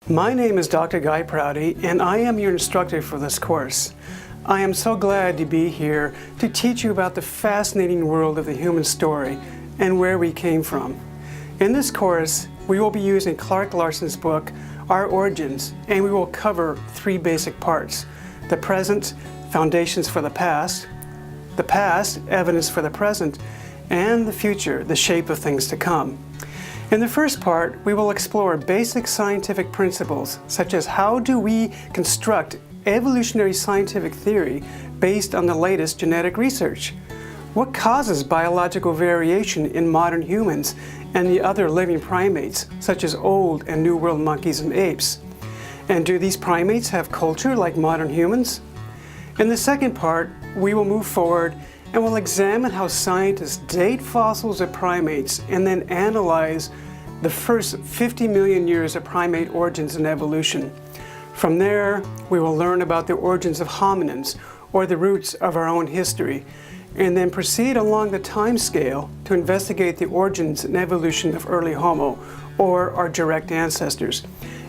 My name is Dr. Guy Prouty, and I am your instructor for this course. I am so glad to be here to teach you about the fascinating world of the human story and where we came from. In this course, we will be using Clark Larson's book, Our Origins, and we will cover three basic parts: the present, foundations for the past, evidence for the present, and the future, the shape of things to come. In the first part, we will explore basic scientific principles, such as how do we construct evolutionary scientific theory based on the latest genetic research? What causes biological variation in modern humans and the other living primates, such as old and New World monkeys and apes? And do these primates have culture like modern humans? In the second part, we will move forward and we'll examine how scientists date fossils of primates and then analyze the first 50 million years of primate origins and evolution. From there, we will learn about the origins of hominins, or the roots of our own history, and then proceed along the time scale to investigate the origins and evolution of early Homo, or our direct ancestors,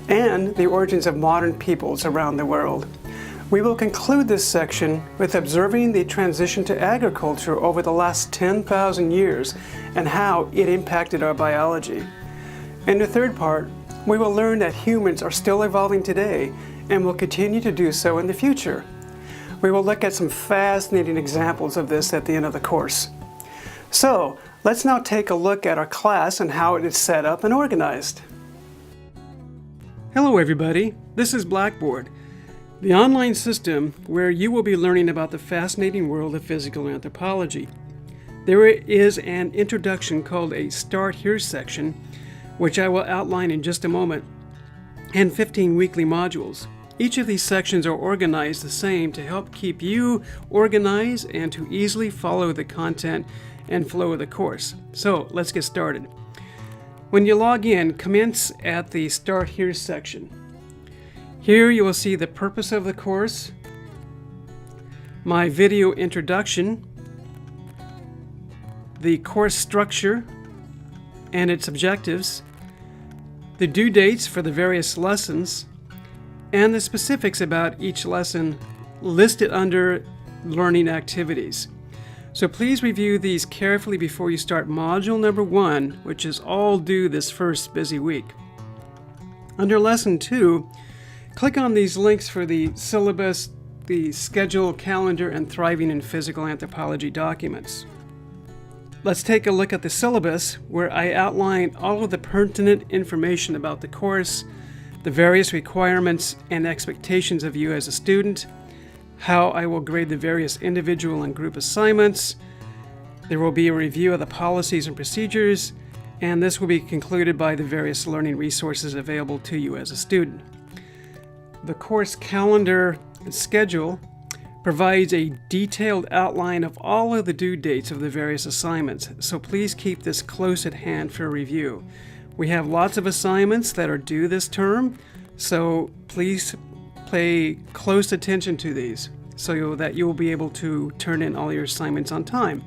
and the origins of modern peoples around the world. We will conclude this section with observing the transition to agriculture over the last 10,000 years and how it impacted our biology. In the third part, we will learn that humans are still evolving today and will continue to do so in the future. We will look at some fascinating examples of this at the end of the course. So, let's now take a look at our class and how it is set up and organized. Hello everybody, this is Blackboard, the online system where you will be learning about the fascinating world of physical anthropology. There is an introduction called a Start Here section, which I will outline in just a moment, and 15 weekly modules. Each of these sections are organized the same to help keep you organized and to easily follow the content and flow of the course. So let's get started. When you log in, commence at the Start Here section. Here you will see the purpose of the course, my video introduction, the course structure and its objectives, the due dates for the various lessons, and the specifics about each lesson listed under learning activities. So please review these carefully before you start module number 1, which is all due this first busy week. Under lesson 2, click on these links for the syllabus, the schedule, calendar, and Thriving in Physical Anthropology documents. Let's take a look at the syllabus, where I outline all of the pertinent information about the course, the various requirements and expectations of you as a student, how I will grade the various individual and group assignments. There will be a review of the policies and procedures, and this will be concluded by the various learning resources available to you as a student. The course calendar and schedule provides a detailed outline of all of the due dates of the various assignments, so please keep this close at hand for review. We have lots of assignments that are due this term, so please pay close attention to these so that you will be able to turn in all your assignments on time.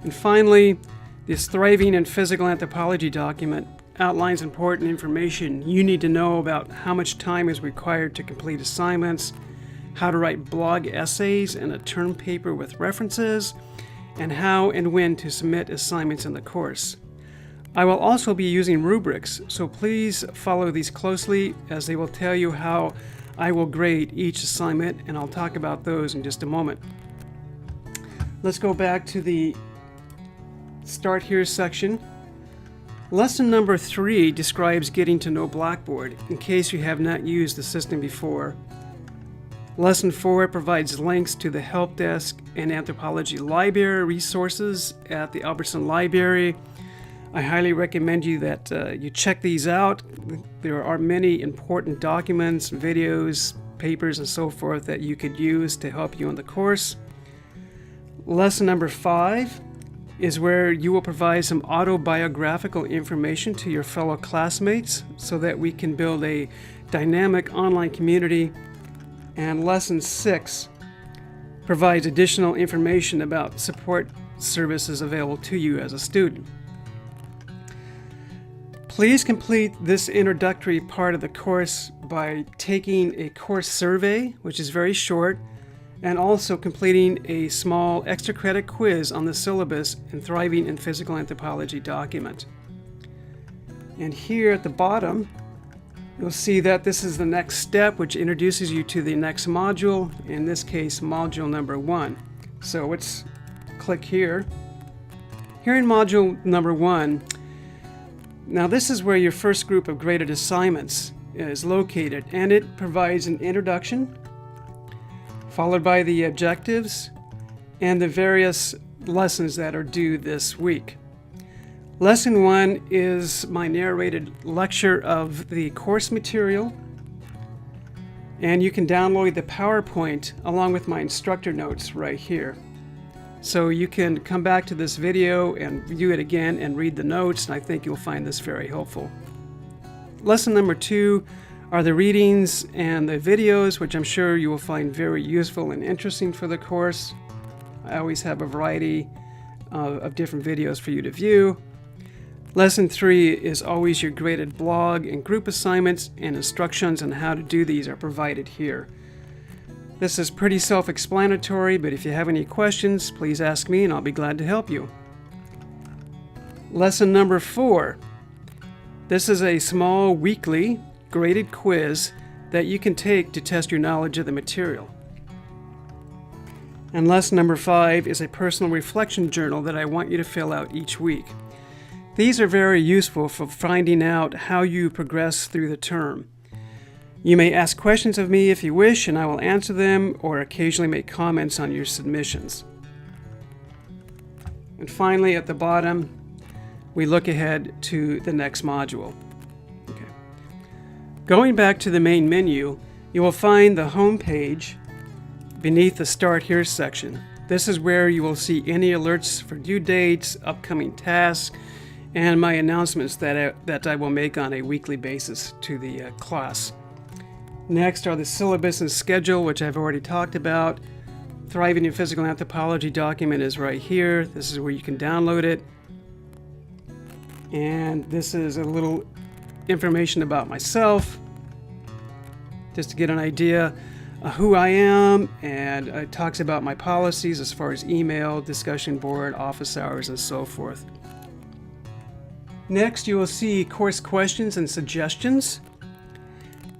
And finally, this Thriving in Physical Anthropology document outlines important information you need to know about how much time is required to complete assignments, how to write blog essays and a term paper with references, and how and when to submit assignments in the course. I will also be using rubrics, so please follow these closely as they will tell you how I will grade each assignment, and I'll talk about those in just a moment. Let's go back to the Start Here section. Lesson number 3 describes getting to know Blackboard, in case you have not used the system before. Lesson 4 provides links to the help desk and anthropology library resources at the Albertson Library. I highly recommend you that you check these out. There are many important documents, videos, papers, and so forth that you could use to help you in the course. Lesson number 5 is where you will provide some autobiographical information to your fellow classmates so that we can build a dynamic online community. And lesson 6 provides additional information about support services available to you as a student. Please complete this introductory part of the course by taking a course survey, which is very short, and also completing a small extra credit quiz on the syllabus and Thriving in Physical Anthropology document. And here at the bottom, you'll see that this is the next step, which introduces you to the next module, in this case, module number 1. So let's click here. Here in module number 1, now this is where your first group of graded assignments is located, and it provides an introduction, followed by the objectives and the various lessons that are due this week. Lesson 1 is my narrated lecture of the course material, and you can download the PowerPoint along with my instructor notes right here. So you can come back to this video and view it again and read the notes, and I think you'll find this very helpful. Lesson number 2 are the readings and the videos, which I'm sure you will find very useful and interesting for the course. I always have a variety of different videos for you to view. Lesson 3 is always your graded blog and group assignments, and instructions on how to do these are provided here. This is pretty self-explanatory, but if you have any questions, please ask me and I'll be glad to help you. Lesson number 4. This is a small weekly graded quiz that you can take to test your knowledge of the material. And lesson number 5 is a personal reflection journal that I want you to fill out each week. These are very useful for finding out how you progress through the term. You may ask questions of me if you wish, and I will answer them, or occasionally make comments on your submissions. And finally, at the bottom, we look ahead to the next module. Okay. Going back to the main menu, you will find the home page beneath the Start Here section. This is where you will see any alerts for due dates, upcoming tasks, and my announcements that I will make on a weekly basis to the class. Next are the syllabus and schedule, which I've already talked about. Thriving in Physical Anthropology document is right here. This is where you can download it. And this is a little information about myself, just to get an idea of who I am, and it talks about my policies as far as email, discussion board, office hours, and so forth. Next, you will see course questions and suggestions.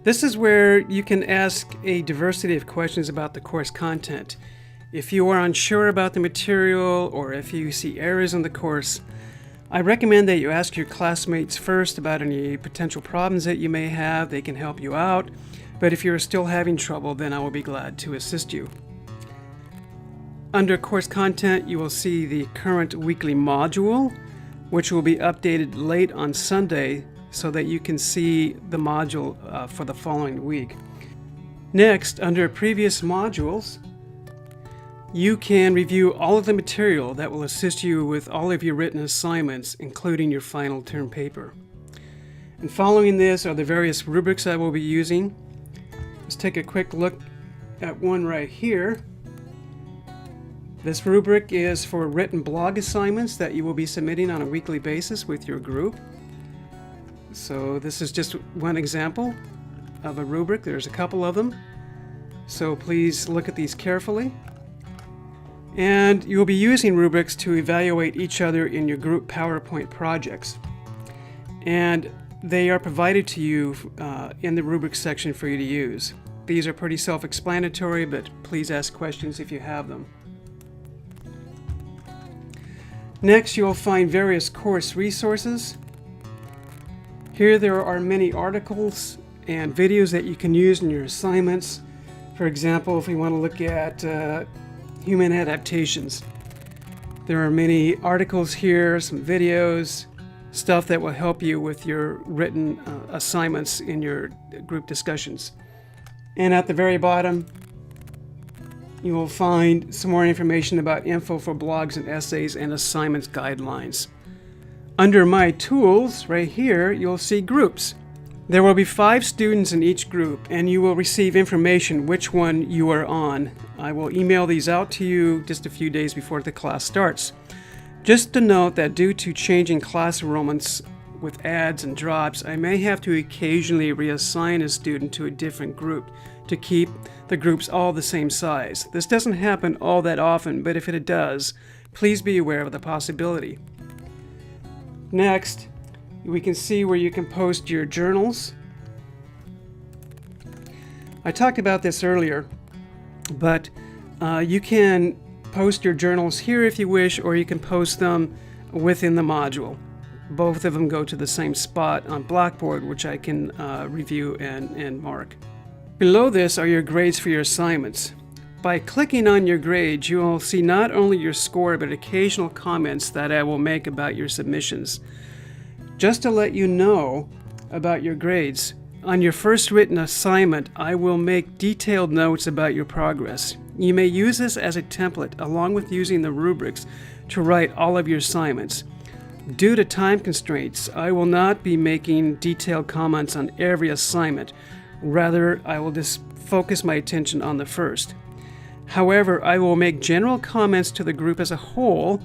This is where you can ask a diversity of questions about the course content. If you are unsure about the material, or if you see errors in the course, I recommend that you ask your classmates first about any potential problems that you may have. They can help you out, but if you're still having trouble, then I will be glad to assist you. Under course content, you will see the current weekly module, which will be updated late on Sunday, so that you can see the module for the following week. Next, under previous modules, you can review all of the material that will assist you with all of your written assignments, including your final term paper. And following this are the various rubrics I will be using. Let's take a quick look at one right here. This rubric is for written blog assignments that you will be submitting on a weekly basis with your group. So this is just one example of a rubric. There's a couple of them, so please look at these carefully. And you'll be using rubrics to evaluate each other in your group PowerPoint projects. And they are provided to you in the rubrics section for you to use. These are pretty self-explanatory, but please ask questions if you have them. Next, you'll find various course resources. Here there are many articles and videos that you can use in your assignments. For example, if we want to look at human adaptations, there are many articles here, some videos, stuff that will help you with your written assignments in your group discussions. And at the very bottom, you will find some more information about info for blogs and essays and assignments guidelines. Under My Tools, right here, you'll see groups. There will be 5 students in each group, and you will receive information which one you are on. I will email these out to you just a few days before the class starts. Just to note that due to changing class enrollments with adds and drops, I may have to occasionally reassign a student to a different group to keep the groups all the same size. This doesn't happen all that often, but if it does, please be aware of the possibility. Next, we can see where you can post your journals. I talked about this earlier, but you can post your journals here if you wish, or you can post them within the module. Both of them go to the same spot on Blackboard, which I can review and mark. Below this are your grades for your assignments. By clicking on your grades, you will see not only your score, but occasional comments that I will make about your submissions. Just to let you know about your grades, on your first written assignment, I will make detailed notes about your progress. You may use this as a template, along with using the rubrics, to write all of your assignments. Due to time constraints, I will not be making detailed comments on every assignment. Rather, I will just focus my attention on the first. However, I will make general comments to the group as a whole,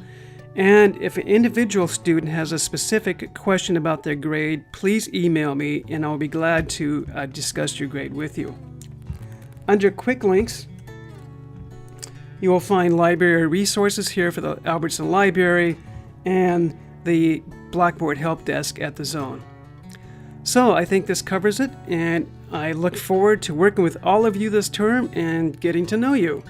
and if an individual student has a specific question about their grade, please email me and I'll be glad to discuss your grade with you. Under Quick Links, you will find library resources here for the Albertson Library and the Blackboard Help Desk at the Zone. So I think this covers it, and I look forward to working with all of you this term and getting to know you.